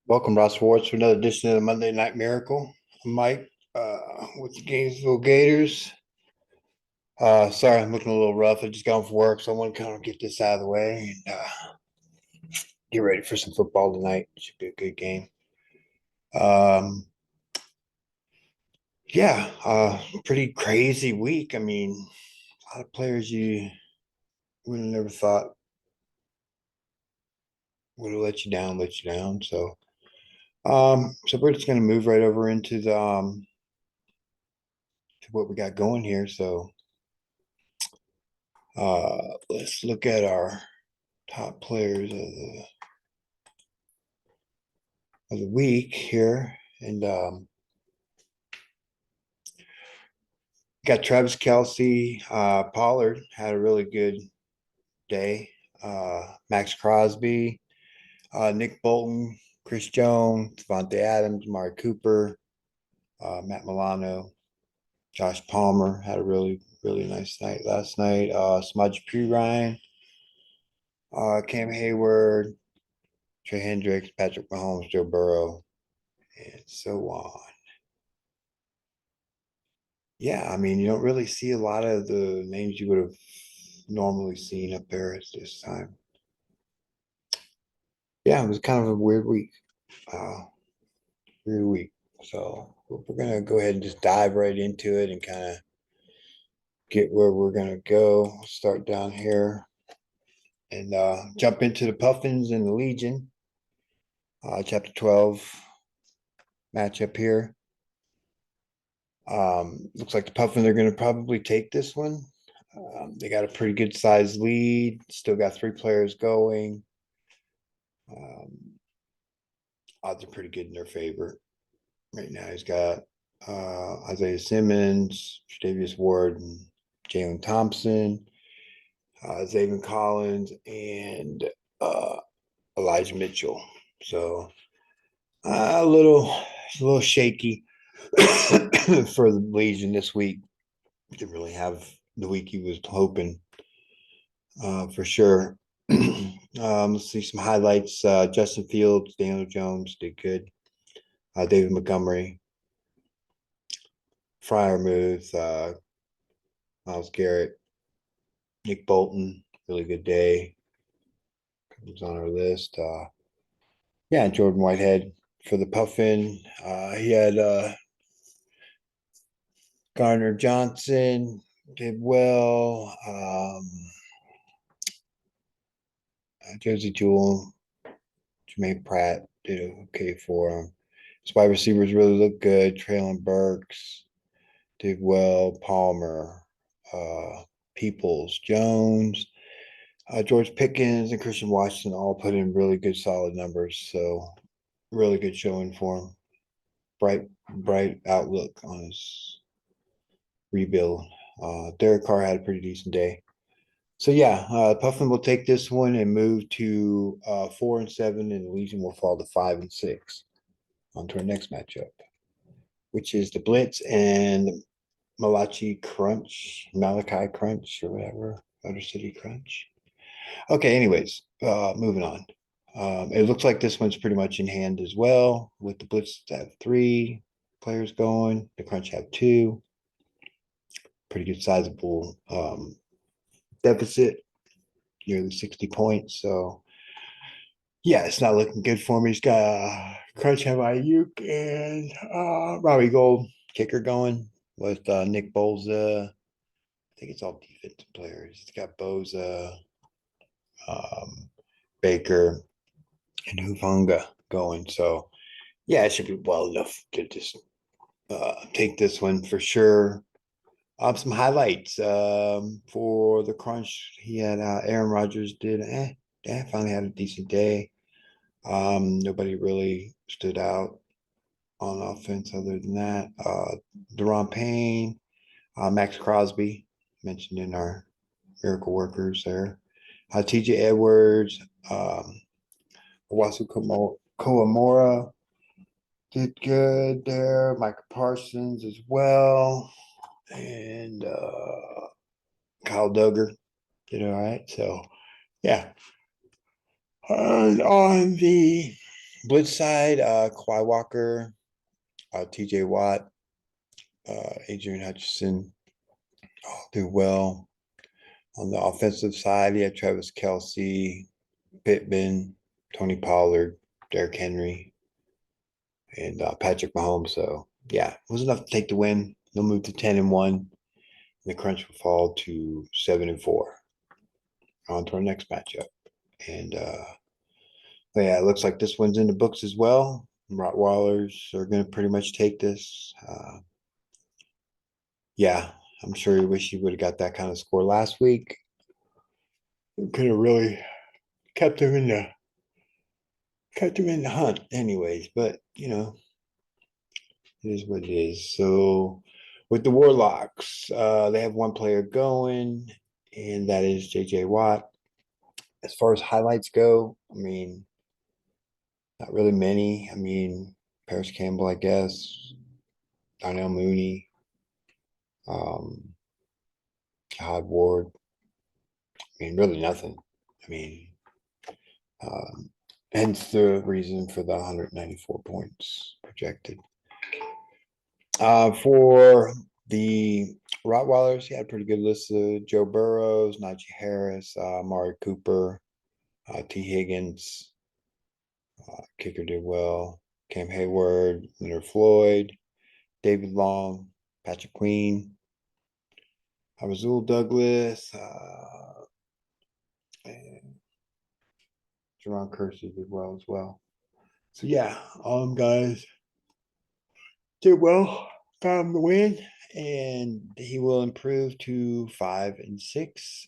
Welcome, Ross Schwartz, to another edition of the Monday Night Miracle. I'm Mike with the Gainesville Gators. Sorry, I'm looking a little rough. I just got off work, so I want to kind of get this out of the way and get ready for some football tonight. Should be a good game. Um, yeah, pretty crazy week. I mean, a lot of players you would have never thought would have let you down. So we're just going to move right over into the to what we got going here. So let's look at our top players of the week here. And got Travis Kelce. Pollard had a really good day. Max Crosby, Nick Bolton, Chris Jones, Devontae Adams, Amari Cooper, Matt Milano, Josh Palmer had a really nice night last night. Samaje Perine, Cam Hayward, Trey Hendricks, Patrick Mahomes, Joe Burrow, and so on. Yeah, I mean, you don't really see a lot of the names you would have normally seen up there at this time. Yeah, it was kind of a weird week. Uh, Weird week. So we're gonna go ahead and just dive right into it and kind of get where we're gonna go. Start down here and jump into the Puffins and the Legion. Chapter 12 matchup here. Looks like the Puffins are gonna probably take this one. They got a pretty good sized lead. Still got three players going. Um, Odds are pretty good in their favor right now. He's got Isaiah Simmons, Davis Ward, and Jalen Thompson, Zayvon Collins, and uh, Elijah Mitchell. So a little shaky for the Legion this week. Didn't really have the week he was hoping for sure. Let's see some highlights. Justin Fields, Daniel Jones did good. David Montgomery, Fryermuth, Miles Garrett, Nick Bolton, really good day. He's on our list. Yeah, Jordan Whitehead for the Puffin. He had Garner Johnson did well. Josie Jewell, Jermaine Pratt did okay for him. His wide receivers really looked good. Traylon Burks did well. Palmer, uh, Peoples, Jones, George Pickens, and Christian Washington all put in really good, solid numbers. So really good showing for him. Bright outlook on his rebuild. Derek Carr had a pretty decent day. So yeah, Puffin will take this one and move to 4-7, and the Legion will fall to 5-6. On to our next matchup, which is the Blitz and Malachi Crunch, or whatever, Motor City Crunch. Okay, anyways, moving on. It looks like this one's pretty much in hand as well, with the Blitz have three players going, the Crunch have two. Pretty good sizable deficit, nearly 60 points. So yeah, it's not looking good for me. He's got Crunch have Ayuk and Robbie Gold kicker going with Nick Boza. I think it's all defensive players. He's got Boza, um, Baker, and Hufanga going. So yeah, it should be well enough to just take this one for sure. Some highlights for the Crunch. He had Aaron Rodgers did finally had a decent day. Nobody really stood out on offense other than that. Deron Payne, Max Crosby, mentioned in our miracle workers there. TJ Edwards, Owasu Koamora did good there. Micah Parsons as well. And Kyle Duggar did all right. So, yeah. On the Blitz side, Kawhi Walker, TJ Watt, Adrian Hutchinson all do well. On the offensive side, yeah, Travis Kelce, Pittman, Tony Pollard, Derrick Henry, and Patrick Mahomes. So yeah, it was enough to take the win. They'll move to 10-1. The crunch will fall to 7-4. On to our next matchup. And yeah, it looks like this one's in the books as well. Rottweilers are going to pretty much take this. Yeah, I'm sure you wish you would have got that kind of score last week. Could have really kept them in the hunt, anyways. But it is what it is. So with the Warlocks, they have one player going, and that is JJ Watt. As far as highlights go, I mean, not really many. I mean, Paris Campbell, I guess, Darnell Mooney, um, Howard Ward. I mean, really nothing. I mean, um, hence the reason for the 194 points projected. For the Rottweilers, he had a pretty good list of Joe Burrows, Najee Harris, Amari Cooper, T. Higgins, kicker did well, Cam Hayward, Leonard Floyd, David Long, Patrick Queen, Razul Douglas, and Jerron Kersey did well as well. So yeah, all them guys did well, found the win, and he will improve to 5-6,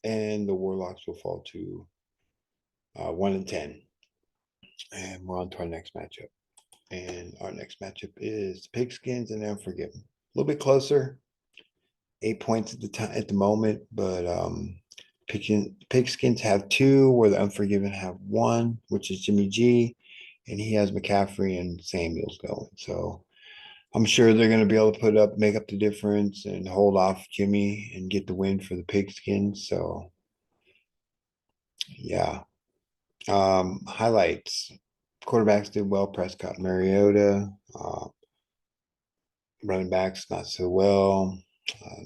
and the Warlocks will fall to 1-10. And we're on to our next matchup. And our next matchup is the Pigskins and the Unforgiven. A little bit closer, 8 points at the moment, but Pigskins have two, where the Unforgiven have one, which is Jimmy G, and he has McCaffrey and Samuels going. So I'm sure they're going to be able to make up the difference and hold off Jimmy and get the win for the Pigskins. So yeah. Highlights. Quarterbacks did well. Prescott, Mariota. Running backs not so well.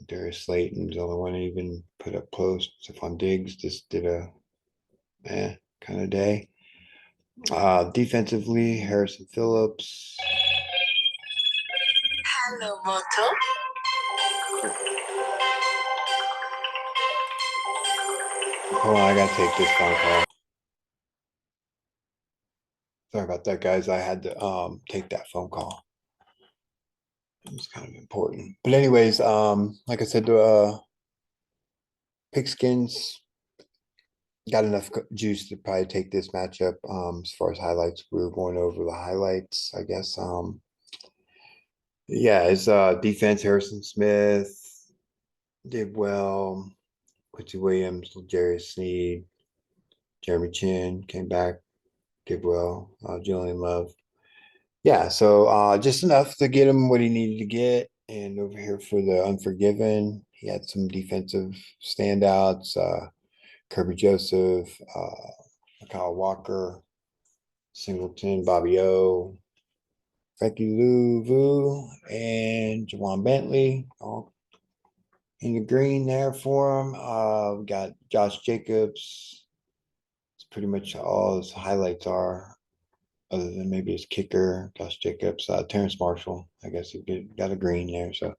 Darius Slayton's the only one that even put up close. Stephon Diggs just did a kind of day. Defensively, Harrison Phillips. Hello, Moto. Hold on, I gotta take this phone call. Sorry about that, guys. I had to take that phone call. It was kind of important. But anyways, like I said, the Pigskins got enough juice to probably take this matchup. As far as highlights, we were going over the highlights, I guess. Yeah, his defense, Harrison Smith did well. Quincy Williams, Jarius Sneed, Jeremy Chin came back, did well. Julian Love. Yeah, so just enough to get him what he needed to get. And over here for the Unforgiven, he had some defensive standouts. Kirby Joseph, Kyle Walker, Singleton, Bobby O, Frankie Louvu, and Jawan Bentley, all in the green there for him. We got Josh Jacobs. It's pretty much all his highlights are, other than maybe his kicker, Josh Jacobs. Terrence Marshall, I guess he got a green there. So,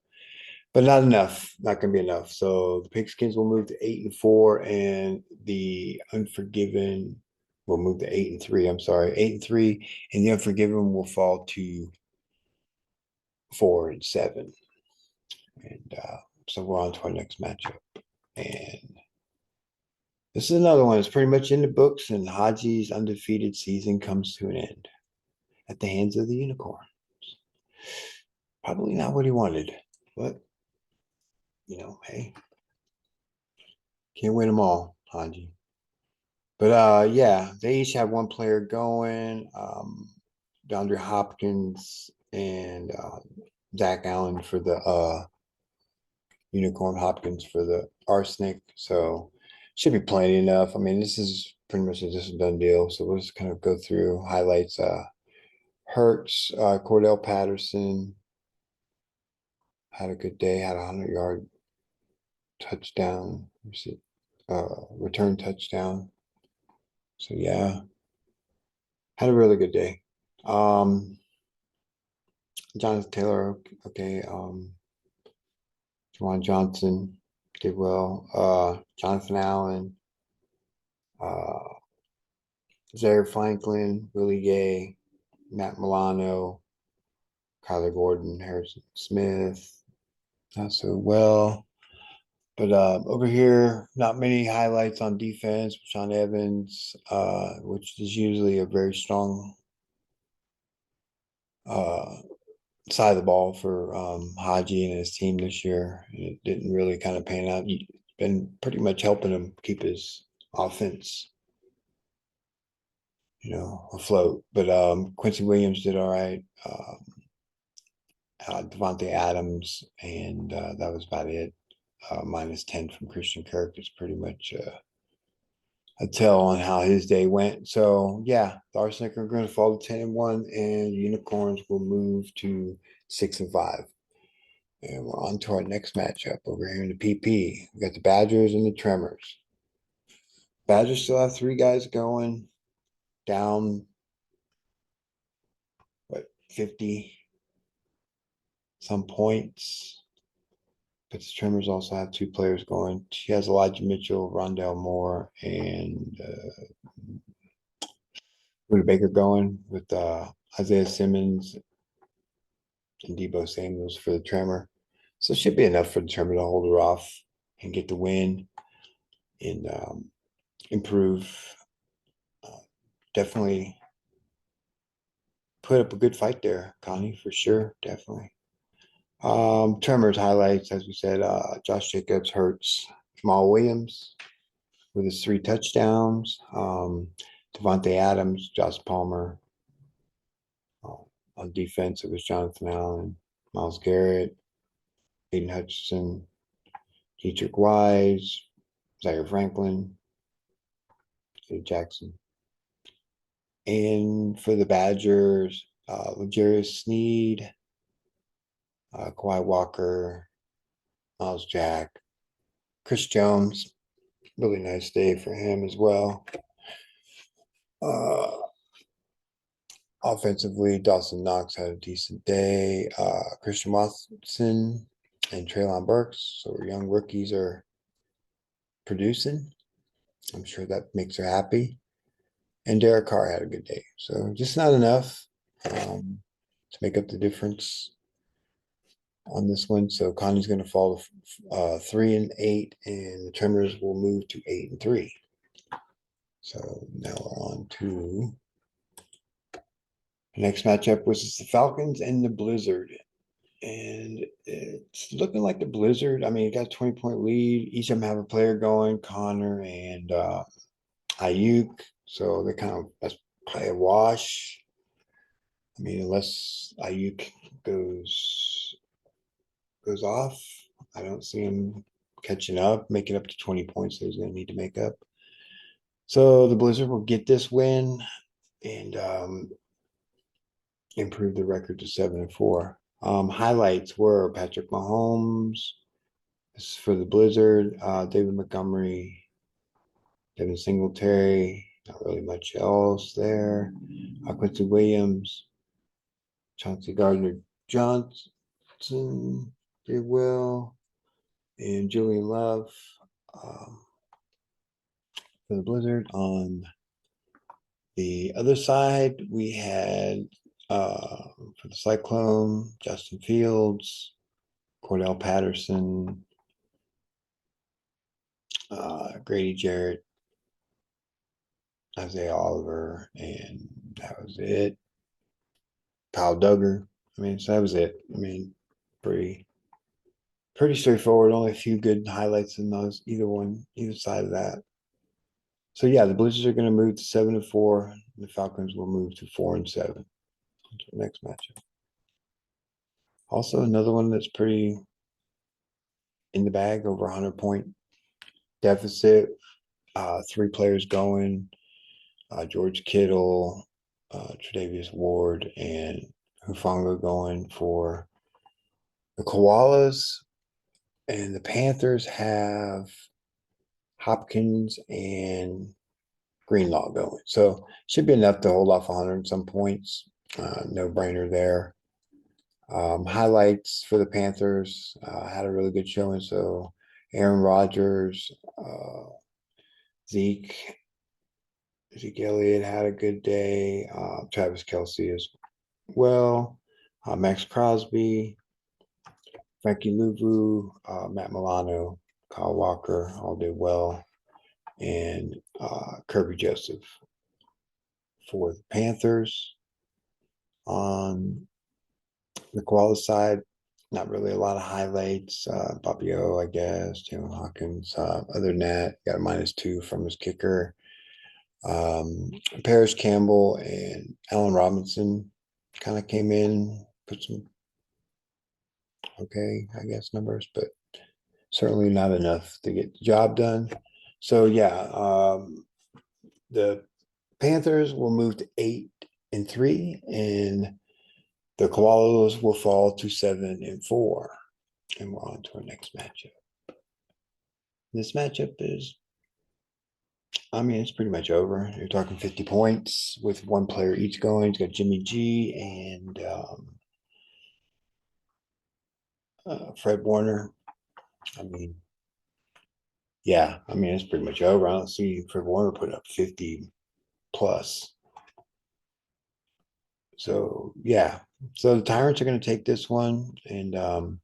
but not enough. Not going to be enough. So the Pigskins will move to 8-4, and the Unforgiven will move to 8-3. I'm sorry, 8-3, and the Unforgiven will fall to 4-7. And so we're on to our next matchup. And this is another one. It's pretty much in the books, and Haji's undefeated season comes to an end at the hands of the Unicorns. Probably not what he wanted, but hey, can't win them all, Haji. But yeah, they each have one player going. DeAndre Hopkins and Zach Allen for the Unicorn, Hopkins for the Arsenic. So should be plenty enough. I mean, this is pretty much is just a done deal. So we'll just kind of go through highlights. Hurts, Cordell Patterson had a good day, had a 100-yard touchdown, return touchdown. So yeah, had a really good day. Jonathan Taylor, okay. Juwan Johnson did well. Jonathan Allen, uh, Zaire Franklin, Willie Gay, Matt Milano, Kyler Gordon, Harrison Smith, not so well. But over here, not many highlights on defense. Sean Evans, which is usually a very strong uh, side of the ball for Haji and his team this year. It didn't really kind of pan out. He's been pretty much helping him keep his offense, afloat. But Quincy Williams did all right. Devontae Adams, and that was about it. -10 from Christian Kirk is pretty much a tell on how his day went. So yeah, the Arsenic are going to fall to 10-1, and Unicorns will move to 6-5. And we're on to our next matchup over here in the PP. We got the Badgers and the Tremors. Badgers still have 3 guys going, down 50 some points. But the Tremors also have 2 players going. She has Elijah Mitchell, Rondell Moore, and Buda Baker going with Isaiah Simmons and Debo Samuels for the Tremor. So it should be enough for the Tremor to hold her off and get the win and improve. Definitely put up a good fight there, Connie, for sure. Definitely. Tremors highlights, as we said, Josh Jacobs, Hurts, Jamal Williams with his 3 touchdowns. Devontae Adams, Josh Palmer. On defense, it was Jonathan Allen, Myles Garrett, Aiden Hutchinson, Dietrich Wise, Zaire Franklin, Eddie Jackson. And for the Badgers, L'Jarius Sneed, Kawhi Walker, Miles Jack, Chris Jones. Really nice day for him as well. Offensively, Dawson Knox had a decent day. Christian Watson and Treylon Burks, so our young rookies are producing. I'm sure that makes her happy. And Derek Carr had a good day. So just not enough to make up the difference on this one. So Connie's going to fall to 3-8, and the Tremors will move to 8-3. So now we're on to the next matchup, which is the Falcons and the Blizzard. And it's looking like the Blizzard. I mean, it got a 20-point lead. Each of them have a player going, Connor and Ayuk. So they that's probably a wash. I mean, unless Ayuk goes off, I don't see him catching up, making up to 20 points that he's going to need to make up. So the Blizzard will get this win and improve the record to 7-4. Highlights were Patrick Mahomes. This is for the Blizzard. David Montgomery, Devin Singletary. Not really much else there. Quincy Williams, Chauncey Gardner-Johnson did well, and Julian Love for the Blizzard. On the other side, we had for the Cyclone, Justin Fields, Cordell Patterson, Grady Jarrett, Isaiah Oliver, and that was it. Kyle Duggar. I mean, so that was it. I mean, pretty straightforward. Only a few good highlights in those, either side of that. So yeah, the Blazers are going to move to 7-4. The Falcons will move to 4-7. On to the next matchup. Also, another one that's pretty in the bag, over 100-point deficit. 3 players going. George Kittle, Tre'Davious Ward, and Hufanga going for the Koalas. And the Panthers have Hopkins and Greenlaw going. So should be enough to hold off 100 and some points. No brainer there. Highlights for the Panthers had a really good showing. So Aaron Rodgers, Zeke, Zeke Elliott had a good day. Travis Kelce as well. Max Crosby, Frankie Louvu, Matt Milano, Kyle Walker all did well. And Kirby Joseph for the Panthers. On the Koala side, not really a lot of highlights. Bobby O, I guess, Jalen Hawkins. Other than that, got a -2 from his kicker. Paris Campbell and Allen Robinson kind of came in, put some okay, I guess, numbers, but certainly not enough to get the job done. So yeah, the Panthers will move to 8-3, and the Koalas will fall to 7-4. And we're on to our next matchup. This matchup is, I mean, it's pretty much over. You're talking 50 points with one player each going. It's got Jimmy G and Fred Warner. I mean, yeah, I mean, it's pretty much over. I don't see Fred Warner put up 50 plus. So, yeah. So the Tyrants are going to take this one. And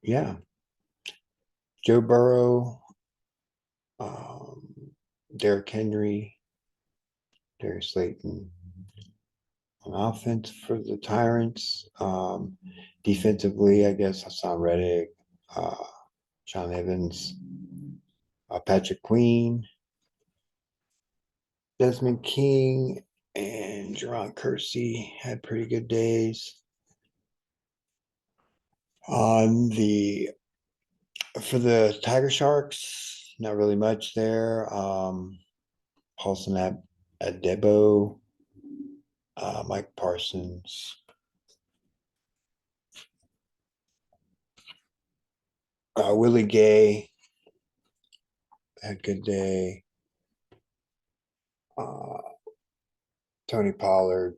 yeah, Joe Burrow, um, Derrick Henry, Darius Slayton on offense for the Tyrants. Defensively, I guess Hassan Reddick, Sean Evans, Patrick Queen, Desmond King, and Jerron Kersey had pretty good days. On the For the Tiger Sharks, not really much there. Paulson at Debo, Mike Parsons, Willie Gay had a good day. Uh, Tony Pollard,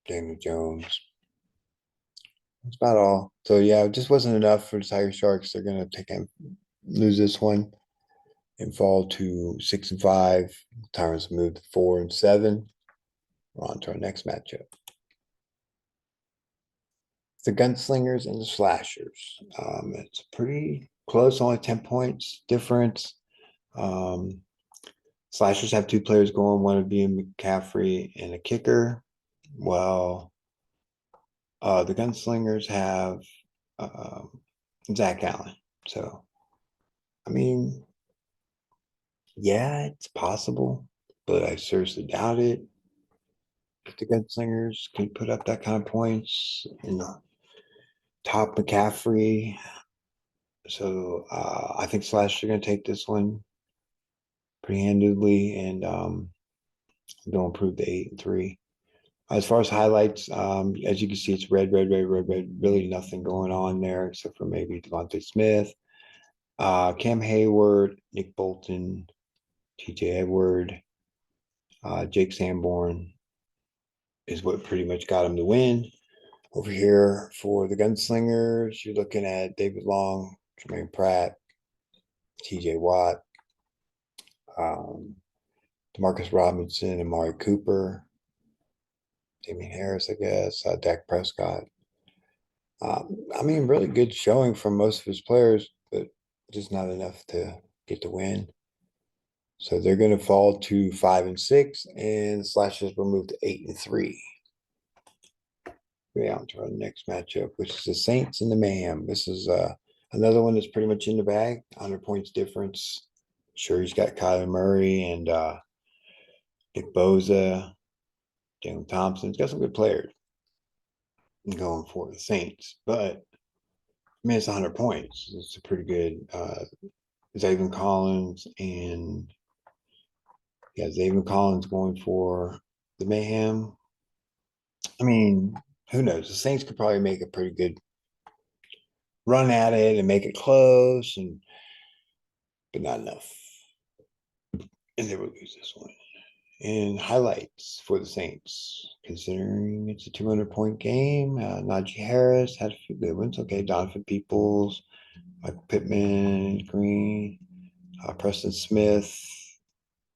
Daniel Jones. That's about all. So yeah, it just wasn't enough for the Tiger Sharks. They're gonna lose this one and fall to 6-5. The Tyrants moved to 4-7. We're on to our next matchup. The Gunslingers and the Slashers. It's pretty close, only 10 points difference. Slashers have two players going, one of being McCaffrey and a kicker. Well, the Gunslingers have Zach Allen. So, I mean, yeah, it's possible, but I seriously doubt it. If the Gunslingers can put up that kind of points and top McCaffrey, so I think Slashers are going to take this one pretty handedly, and they'll improve to 8-3. As far as highlights, as you can see, it's red, red, red, red, red. Really nothing going on there except for maybe Devontae Smith, Cam Hayward, Nick Bolton, TJ Edward, Jake Sanborn is what pretty much got him to win. Over here for the Gunslingers, you're looking at David Long, Jermaine Pratt, TJ Watt, Demarcus Robinson, Amari Cooper, Damian Harris, I guess, Dak Prescott. I mean, really good showing from most of his players, but just not enough to get the win. So they're going to fall to 5-6, and the Slashers will move to 8-3. We're on to our next matchup, which is the Saints and the Mayhem. This is another one that's pretty much in the bag, 100 points difference. Sure, he's got Kyler Murray and Nick Bosa, Jalen Thompson. He's got some good players going for the Saints, but I mean, it's 100 points. It's a pretty good Zaven Collins and Yeah, Zayvon Collins going for the Mayhem. I mean, who knows? The Saints could probably make a pretty good run at it and make it close, and but not enough. And they will lose this one. And highlights for the Saints, considering it's a 200-point game. Najee Harris had a few good ones. Okay, Donovan Peoples, Michael Pittman, Green, Preston Smith,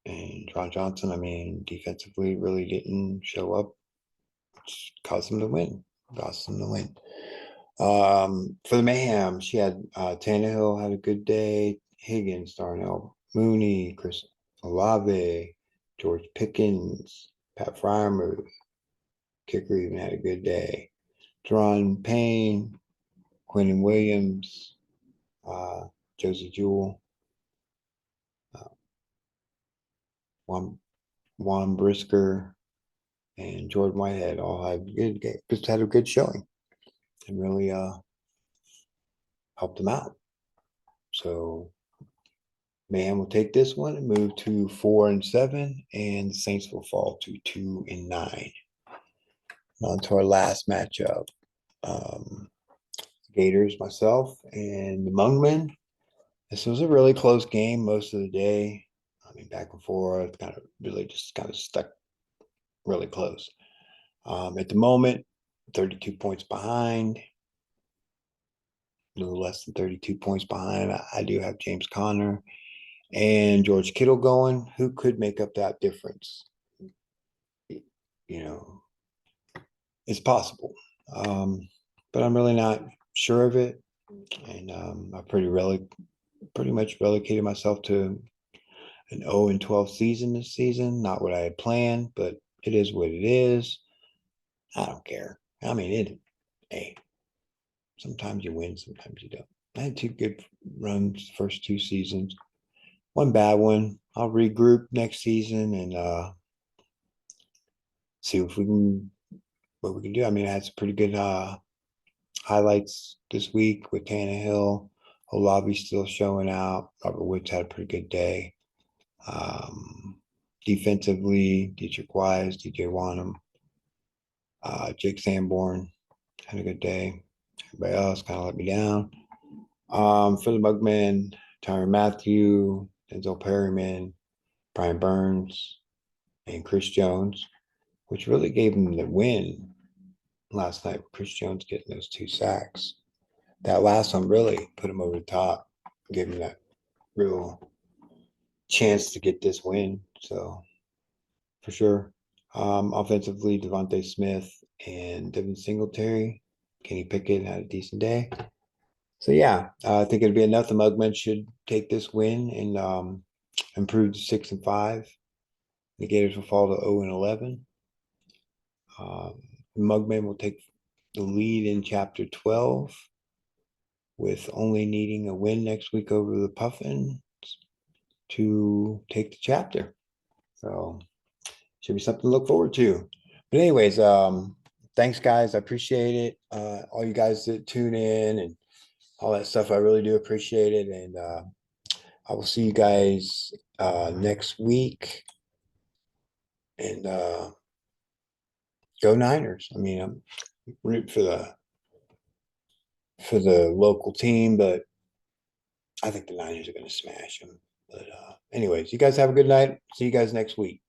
and John Johnson. I mean, defensively really didn't show up. Which caused them to win. Caused them to win. For the Mayhem, she had Tannehill had a good day. Higgins, Darnell Mooney, Chris Olave, George Pickens, Pat Fryermuth. Kicker even had a good day. Deron Payne, Quentin Williams, uh, Josie Jewell, uh, Juan Brisker, and Jordan Whitehead all had good just had a good showing and really helped them out. So Mayhem will take this one and move to 4-7, and the Saints will fall to 2-9. On to our last matchup. Gators, myself, and the Mungmen. This was a really close game most of the day. I mean, back and forth, kind of really just kind of stuck really close. At the moment, 32 points behind, a little less than 32 points behind. I do have James Conner and George Kittle going. Who could make up that difference? You know, it's possible, but I'm really not sure of it. And I pretty much relegated myself to an 0-12 season this season. Not what I had planned, but it is what it is. I don't care. I mean, hey, sometimes you win, sometimes you don't. I had two good runs first two seasons. One bad one. I'll regroup next season and see if we can what we can do. I mean, I had some pretty good highlights this week with Tannehill. Olave still showing out. Robert Woods had a pretty good day. Defensively, Dietrich Wise, DJ Wanham, Jake Sanborn had a good day. Everybody else kind of let me down. For the Mugman, Tyron Matthew, Denzel Perryman, Brian Burns, and Chris Jones, which really gave him the win last night. Chris Jones getting those 2 sacks. That last one really put him over the top, gave him that real chance to get this win. So for sure. Offensively, Devontae Smith and Devin Singletary. Kenny Pickett had a decent day. So yeah, I think it'd be enough. The Mugmen should take this win and improve to 6-5. The Gators will fall to 0-11. Mugmen will take the lead in Chapter 12, with only needing a win next week over the Puffins to take the chapter. So should be something to look forward to. But anyways, thanks guys. I appreciate it. All you guys that tune in and all that stuff, I really do appreciate it. And I will see you guys next week. And go Niners. I mean, I'm rooting for the local team, but I think the Niners are going to smash them. But anyways, you guys have a good night. See you guys next week.